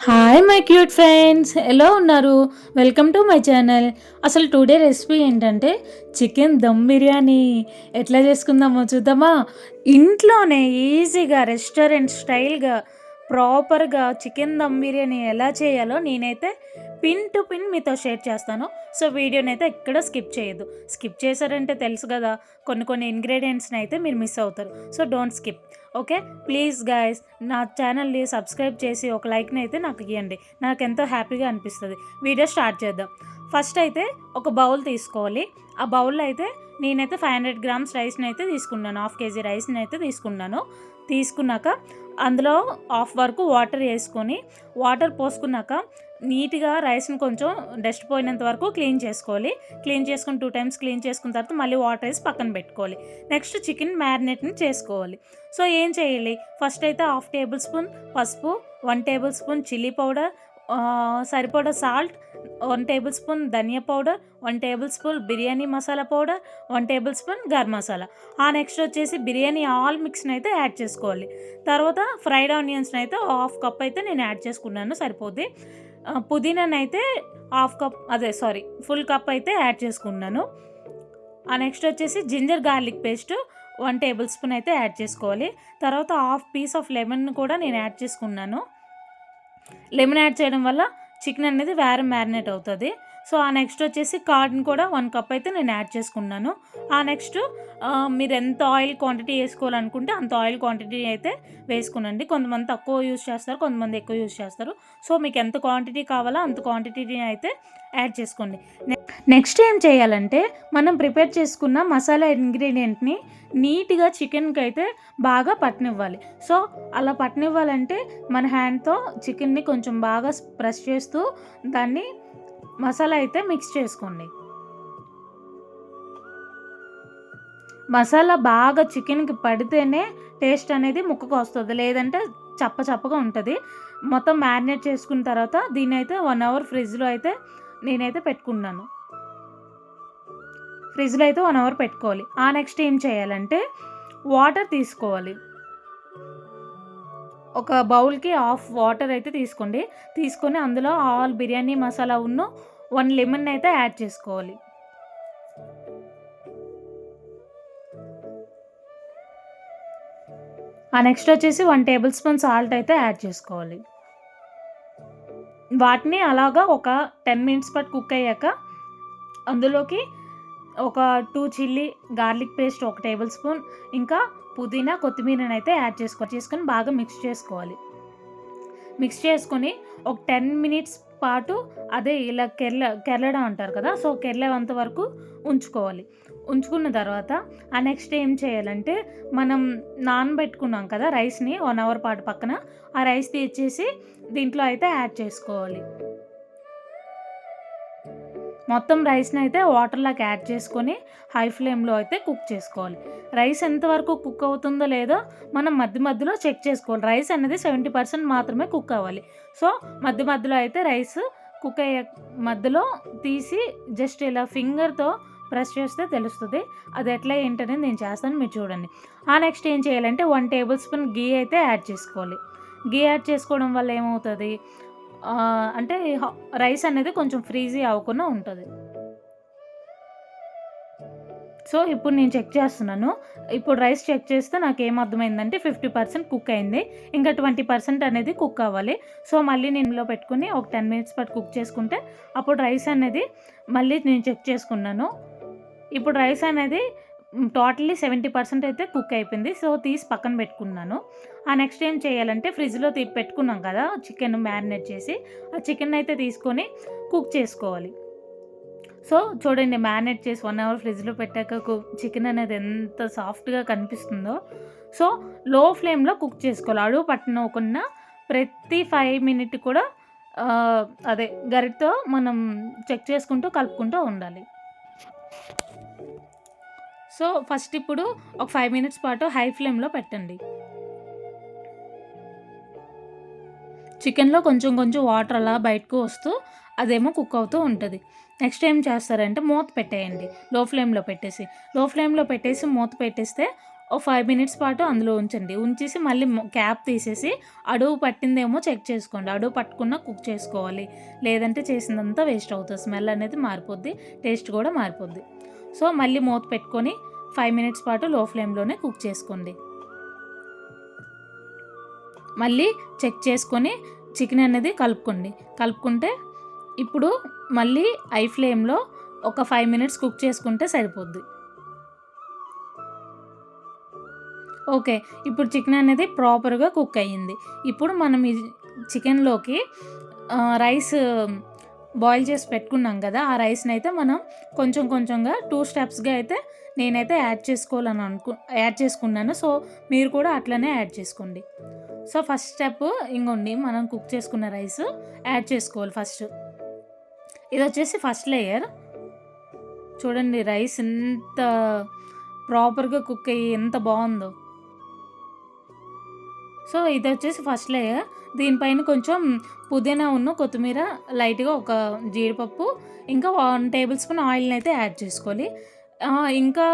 Hi my cute friends, ఎలా ఉన్నారు? Welcome to my channel. అసలు టుడే రెసిపీ ఏంటంటే చికెన్ దమ్ బిర్యానీ. ఎట్లా చేసుకుందామో చూద్దామా? ఇంట్లోనే ఈజీగా రెస్టారెంట్ స్టైల్గా ప్రాపర్గా చికెన్ దమ్ బిర్యానీ ఎలా చేయాలో నేనైతే పిన్ టు పిన్ మీతో షేర్ చేస్తాను. సో వీడియోని అయితే ఎక్కడ స్కిప్ చేయొద్దు. స్కిప్ చేశారంటే తెలుసు కదా, కొన్ని ఇంగ్రీడియంట్స్ని అయితే మీరు మిస్ అవుతారు. So don't skip. Okay, please guys నా ఛానల్ని సబ్స్క్రైబ్ చేసి ఒక లైక్ని అయితే నాకు ఇవ్వండి. నాకు ఎంతో హ్యాపీగా అనిపిస్తుంది. వీడియో స్టార్ట్ చేద్దాం. ఫస్ట్ అయితే ఒక బౌల్ తీసుకోవాలి. ఆ బౌల్లో అయితే నేనైతే 500 గ్రామ్స్ రైస్ని అయితే తీసుకున్నాను. హాఫ్ కేజీ రైస్ని అయితే తీసుకున్నాను. తీసుకున్నాక అందులో హాఫ్ వరకు వాటర్ వేసుకొని, వాటర్ పోసుకున్నాక నీట్గా రైస్ని కొంచెం డస్ట్ పోయినంత వరకు క్లీన్ చేసుకోవాలి. క్లీన్ చేసుకుని 2 టైమ్స్ క్లీన్ చేసుకున్న తర్వాత మళ్ళీ వాటర్ వేసి పక్కన పెట్టుకోవాలి. నెక్స్ట్ చికెన్ మ్యారినేట్ని చేసుకోవాలి. సో ఏం చేయాలి, ఫస్ట్ అయితే హాఫ్ టేబుల్ స్పూన్ పసుపు, 1 టేబుల్ స్పూన్ చిల్లీ పౌడర్, సరిపడా సాల్ట్, 1 టేబుల్ స్పూన్ ధనియా powder, 1 tablespoon biryani masala powder, 1 tablespoon garam masala. Next వచ్చేసి బిర్యానీ ఆల్ మిక్స్ని అయితే యాడ్ చేసుకోవాలి. తర్వాత ఫ్రైడ్ ఆనియన్స్ని అయితే హాఫ్ కప్ అయితే నేను యాడ్ చేసుకున్నాను, సరిపోద్ది. పుదీనాని అయితే ఫుల్ కప్ అయితే యాడ్ చేసుకున్నాను. నెక్స్ట్ వచ్చేసి ginger garlic paste 1 tablespoon అయితే యాడ్ చేసుకోవాలి. తర్వాత హాఫ్ పీస్ ఆఫ్ లెమన్ కూడా నేను యాడ్ చేసుకున్నాను. లెమన్ యాడ్ చేయడం వల్ల చికెన్ అనేది వేరే మ్యారినేట్ అవుతుంది. సో నెక్స్ట్ వచ్చేసి కార్డ్ని కూడా 1 కప్ అయితే నేను యాడ్ చేసుకున్నాను. నెక్స్ట్ మీరు ఎంత ఆయిల్ క్వాంటిటీ వేసుకోవాలనుకుంటే అంత ఆయిల్ క్వాంటిటీ అయితే వేసుకునండి. కొంతమంది తక్కువ యూజ్ చేస్తారు, కొంతమంది ఎక్కువ యూజ్ చేస్తారు. సో మీకు ఎంత క్వాంటిటీ కావాలో అంత క్వాంటిటీని అయితే యాడ్ చేసుకోండి. నెక్స్ట్ ఏం చేయాలంటే మనం ప్రిపేర్ చేసుకున్న మసాలా ఇంగ్రీడియంట్ని నీట్గా చికెన్కి అయితే బాగా పట్టనివ్వాలి. సో అలా పట్టనివ్వాలంటే మన హ్యాండ్తో చికెన్ని కొంచెం బాగా ప్రెస్ చేస్తూ దాన్ని మసాలా అయితే మిక్స్ చేసుకోండి. మసాలా బాగా చికెన్కి పడితేనే టేస్ట్ అనేది ముక్కకు వస్తుంది, లేదంటే చప్పగా ఉంటుంది. మొత్తం మ్యారినేట్ చేసుకున్న తర్వాత దీన్ని అయితే 1 అవర్ ఫ్రిడ్జ్లో అయితే నేనైతే పెట్టుకున్నాను. ఫ్రిడ్జ్లో అయితే 1 అవర్ పెట్టుకోవాలి. నెక్స్ట్ ఏం చేయాలంటే వాటర్ తీసుకోవాలి. ఒక బౌల్కి హాఫ్ వాటర్ అయితే తీసుకోండి. తీసుకొని అందులో ఆల్ బిర్యానీ మసాలా 1 లెమన్ అయితే యాడ్ చేసుకోవాలి. నెక్స్ట్ వచ్చేసి 1 టేబుల్ స్పూన్ సాల్ట్ అయితే యాడ్ చేసుకోవాలి. వాటిని అలాగా ఒక 10 మినిట్స్ పాటు కుక్ అయ్యాక అందులోకి ఒక 2 chilli garlic paste 1 tablespoon, ఇంకా పుదీనా కొత్తిమీరని అయితే యాడ్ చేసుకొని బాగా మిక్స్ చేసుకోవాలి. మిక్స్ చేసుకొని ఒక 10 మినిట్స్ పాటు అదే ఇలా కెరలడం అంటారు కదా, సో కెరలేంత వరకు ఉంచుకోవాలి. ఉంచుకున్న తర్వాత నెక్స్ట్ ఏం చేయాలంటే మనం నానబెట్టుకున్నాం కదా రైస్ని 1 అవర్ పాటు పక్కన, ఆ రైస్ తీసేసి దీంట్లో అయితే యాడ్ చేసుకోవాలి. మొత్తం రైస్ని అయితే వాటర్లోకి యాడ్ చేసుకొని హై ఫ్లేమ్లో అయితే కుక్ చేసుకోవాలి. రైస్ ఎంతవరకు కుక్ అవుతుందో లేదో మనం మధ్యలో చెక్ చేసుకోవాలి. రైస్ అనేది 70% మాత్రమే కుక్ అవ్వాలి. సో మధ్యలో అయితే రైస్ కుక్ అయ్యే మధ్యలో తీసి జస్ట్ ఇలా ఫింగర్తో ప్రెస్ చేస్తే తెలుస్తుంది. అది ఎట్లా ఏంటనేది నేను చేస్తాను, మీరు చూడండి. నెక్స్ట్ ఏం చేయాలంటే 1 టేబుల్ స్పూన్ గీ అయితే యాడ్ చేసుకోవాలి. గీ యాడ్ చేసుకోవడం వల్ల ఏమవుతుంది అంటే రైస్ అనేది కొంచెం ఫ్రీజీ అవ్వకుండా ఉంటుంది. సో ఇప్పుడు నేను చెక్ చేస్తున్నాను. ఇప్పుడు రైస్ చెక్ చేస్తే నాకు ఏమర్థమైందంటే 50% కుక్ అయింది. ఇంకా 20% అనేది కుక్ అవ్వాలి. సో మళ్ళీ నేను పెట్టుకుని ఒక 10 మినిట్స్ పాటు కుక్ చేసుకుంటే అప్పుడు రైస్ అనేది మళ్ళీ నేను చెక్ చేసుకున్నాను. ఇప్పుడు రైస్ అనేది టోటల్లీ 70% అయితే కుక్ అయిపోయింది. సో తీసి పక్కన పెట్టుకున్నాను. నెక్స్ట్ ఏం చేయాలంటే ఫ్రిడ్జ్లో పెట్టుకున్నాం కదా చికెన్ మ్యారినేట్ చేసి, ఆ చికెన్ అయితే తీసుకొని కుక్ చేసుకోవాలి. సో చూడండి, మ్యారినేట్ చేసి 1 అవర్ ఫ్రిడ్జ్లో పెట్టాక చికెన్ అనేది ఎంత సాఫ్ట్గా కనిపిస్తుందో. సో లో ఫ్లేమ్లో కుక్ చేసుకోవాలి. అడుగు పట్టనకుండా ప్రతి 5 మినిట్ కూడా గరిటతో మనం చెక్ చేసుకుంటూ కలుపుకుంటూ ఉండాలి. సో ఫస్ట్ ఇప్పుడు ఒక 5 మినిట్స్ పాటు హై ఫ్లేమ్లో పెట్టండి. చికెన్లో కొంచెం వాటర్ అలా బయటకు వస్తూ అదేమో కుక్ అవుతూ ఉంటుంది. నెక్స్ట్ ఏం చేస్తారంటే మూత పెట్టేయండి. లో ఫ్లేమ్లో పెట్టేసి మూత పెట్టేస్తే ఓ 5 మినిట్స్ పాటు అందులో ఉంచండి. ఉంచేసి మళ్ళీ క్యాప్ తీసేసి అడుగు పట్టిందేమో చెక్ చేసుకోండి. అడుగు పట్టకున్నా కుక్ చేసుకోవాలి. లేదంటే చేసిందంతా వేస్ట్ అవుతుంది. స్మెల్ అనేది మారిపోద్ది. టేస్ట్ కూడా మారిపోద్ది. సో మళ్ళీ మూత పెట్టుకొని 5 మినిట్స్ పాటు లో ఫ్లేమ్లోనే కుక్ చేసుకోండి. మళ్ళీ చెక్ చేసుకొని చికెన్ అనేది కలుపుకుంటే ఇప్పుడు మళ్ళీ హై ఫ్లేమ్లో ఒక 5 మినిట్స్ కుక్ చేసుకుంటే సరిపోద్ది. ఓకే, ఇప్పుడు చికెన్ అనేది ప్రాపర్గా కుక్ అయ్యింది. ఇప్పుడు మనం ఈ చికెన్లోకి రైస్ బాయిల్ చేసి పెట్టుకున్నాం కదా, ఆ రైస్ని అయితే మనం కొంచెం కొంచెంగా 2 స్టెప్స్గా అయితే నేనైతే యాడ్ చేసుకున్నాను. సో మీరు కూడా అట్లనే యాడ్ చేసుకోండి. సో ఫస్ట్ స్టెప్ ఇంకోండి, మనం కుక్ చేసుకున్న రైస్ యాడ్ చేసుకోవాలి ఫస్ట్. ఇది వచ్చేసి ఫస్ట్ లేయర్. చూడండి రైస్ ఎంత ప్రాపర్గా కుక్ అయ్యి ఎంత బాగుందో. సో ఇది వచ్చేసి ఫస్ట్ లేయర్. దీనిపైన కొంచెం పుదీనా కొత్తిమీర, లైట్గా ఒక జీడిపప్పు, ఇంకా 1 టేబుల్ స్పూన్ ఆయిల్ని అయితే యాడ్ చేసుకోవాలి. ఇంకా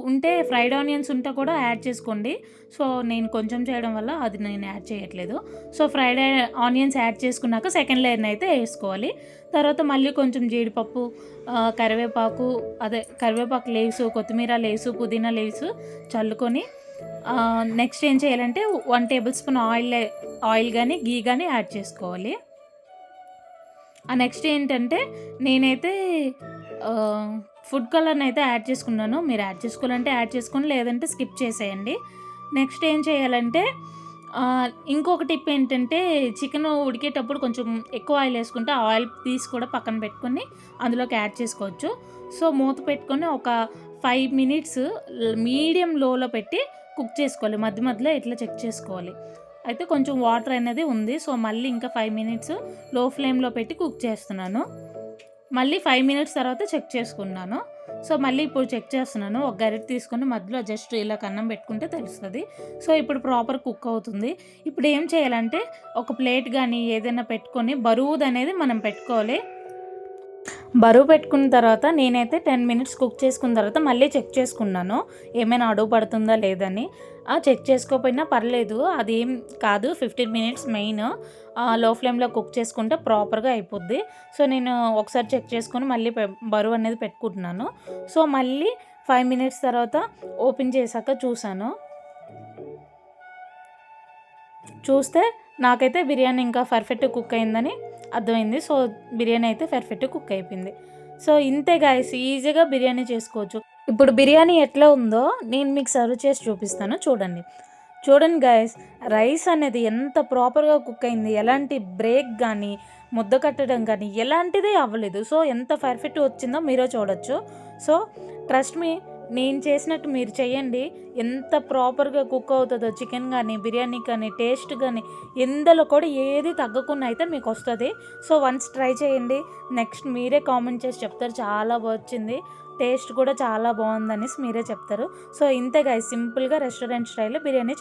ఉంటే ఫ్రైడ్ ఆనియన్స్ ఉంటే కూడా యాడ్ చేసుకోండి. సో నేను కొంచెం చేయడం వల్ల అది నేను యాడ్ చేయట్లేదు. సో ఫ్రైడ్ ఆనియన్స్ యాడ్ చేసుకున్నాక సెకండ్ లేయర్ని అయితే వేసుకోవాలి. తర్వాత మళ్ళీ కొంచెం జీడిపప్పు, కరివేపాకు లీవ్స్, కొత్తిమీర లీవ్స్, పుదీనా లీవ్స్ చల్లుకొని నెక్స్ట్ ఏం చేయాలంటే 1 టేబుల్ స్పూన్ ఆయిల్ కానీ గీ కానీ యాడ్ చేసుకోవాలి. నెక్స్ట్ ఏంటంటే నేనైతే ఫుడ్ కలర్ని అయితే యాడ్ చేసుకున్నాను. మీరు యాడ్ చేసుకోవాలంటే యాడ్ చేసుకొని, లేదంటే స్కిప్ చేసేయండి. నెక్స్ట్ ఏం చేయాలంటే ఇంకొక టిప్ ఏంటంటే చికెన్ ఉడికేటప్పుడు కొంచెం ఎక్కువ ఆయిల్ వేసుకుంటే ఆయిల్ తీసి కూడా పక్కన పెట్టుకొని అందులోకి యాడ్ చేసుకోవచ్చు. సో మూత పెట్టుకొని ఒక 5 మినిట్స్ మీడియం లోలో పెట్టి కుక్ చేసుకోవాలి. మధ్య మధ్యలో ఇట్లా చెక్ చేసుకోవాలి. అయితే కొంచెం వాటర్ అనేది ఉంది. సో మళ్ళీ ఇంకా 5 మినిట్స్ లో ఫ్లేమ్లో పెట్టి కుక్ చేస్తున్నాను. మళ్ళీ 5 మినిట్స్ తర్వాత చెక్ చేసుకున్నాను. సో మళ్ళీ ఇప్పుడు చెక్ చేస్తున్నాను. ఒక గరిటె తీసుకొని మధ్యలో జస్ట్ ఇలా కన్నం పెట్టుకుంటే తెలుస్తుంది. సో ఇప్పుడు ప్రాపర్ కుక్ అవుతుంది. ఇప్పుడు ఏం చేయాలంటే ఒక ప్లేట్ కానీ ఏదైనా పెట్టుకొని బరువుది అనేది మనం పెట్టుకోవాలి. బరువు పెట్టుకున్న తర్వాత నేనైతే 10 మినిట్స్ కుక్ చేసుకున్న తర్వాత మళ్ళీ చెక్ చేసుకున్నాను ఏమైనా అడుగు పడుతుందా లేదని. చెక్ చేసుకోకపోయినా పర్లేదు, అదేం కాదు. 15 మినిట్స్ మెయిన్ లో ఫ్లేమ్లో కుక్ చేసుకుంటే ప్రాపర్గా అయిపోద్ది. సో నేను ఒకసారి చెక్ చేసుకొని మళ్ళీ బరువు అనేది పెట్టుకుంటున్నాను. సో మళ్ళీ 5 మినిట్స్ తర్వాత ఓపెన్ చేశాక చూస్తే నాకైతే బిర్యానీ ఇంకా పర్ఫెక్ట్ కుక్ అయిందని అర్థమైంది. సో బిర్యానీ అయితే పర్ఫెక్ట్ కుక్ అయిపోయింది. సో ఇంతే గాయస్, ఈజీగా బిర్యానీ చేసుకోవచ్చు. ఇప్పుడు బిర్యానీ ఎట్లా ఉందో నేను మీకు సర్వ్ చేసి చూపిస్తాను. చూడండి గాయస్, రైస్ అనేది ఎంత ప్రాపర్గా కుక్ అయింది. ఎలాంటి బ్రేక్ కానీ ముద్ద కట్టడం కానీ ఎలాంటిదే అవ్వలేదు. సో ఎంత పర్ఫెక్ట్ వచ్చిందో మీరే చూడొచ్చు. సో ట్రస్ట్ మీ, నేను చేసినట్టు మీరు చేయండి. ఎంత ప్రాపర్గా కుక్ అవుతుందో చికెన్ కానీ బిర్యానీ కానీ టేస్ట్ కానీ ఎందులో కూడా ఏది తగ్గకుండా అయితే మీకు వస్తుంది. సో వన్స్ ట్రై చేయండి. నెక్స్ట్ మీరే కామెంట్ చేసి చెప్తారు చాలా వచ్చింది, టేస్ట్ కూడా చాలా బాగుందనేసి మీరే చెప్తారు. సో ఇంతే గాయస్, సింపుల్గా రెస్టారెంట్ స్టైల్లో బిర్యానీ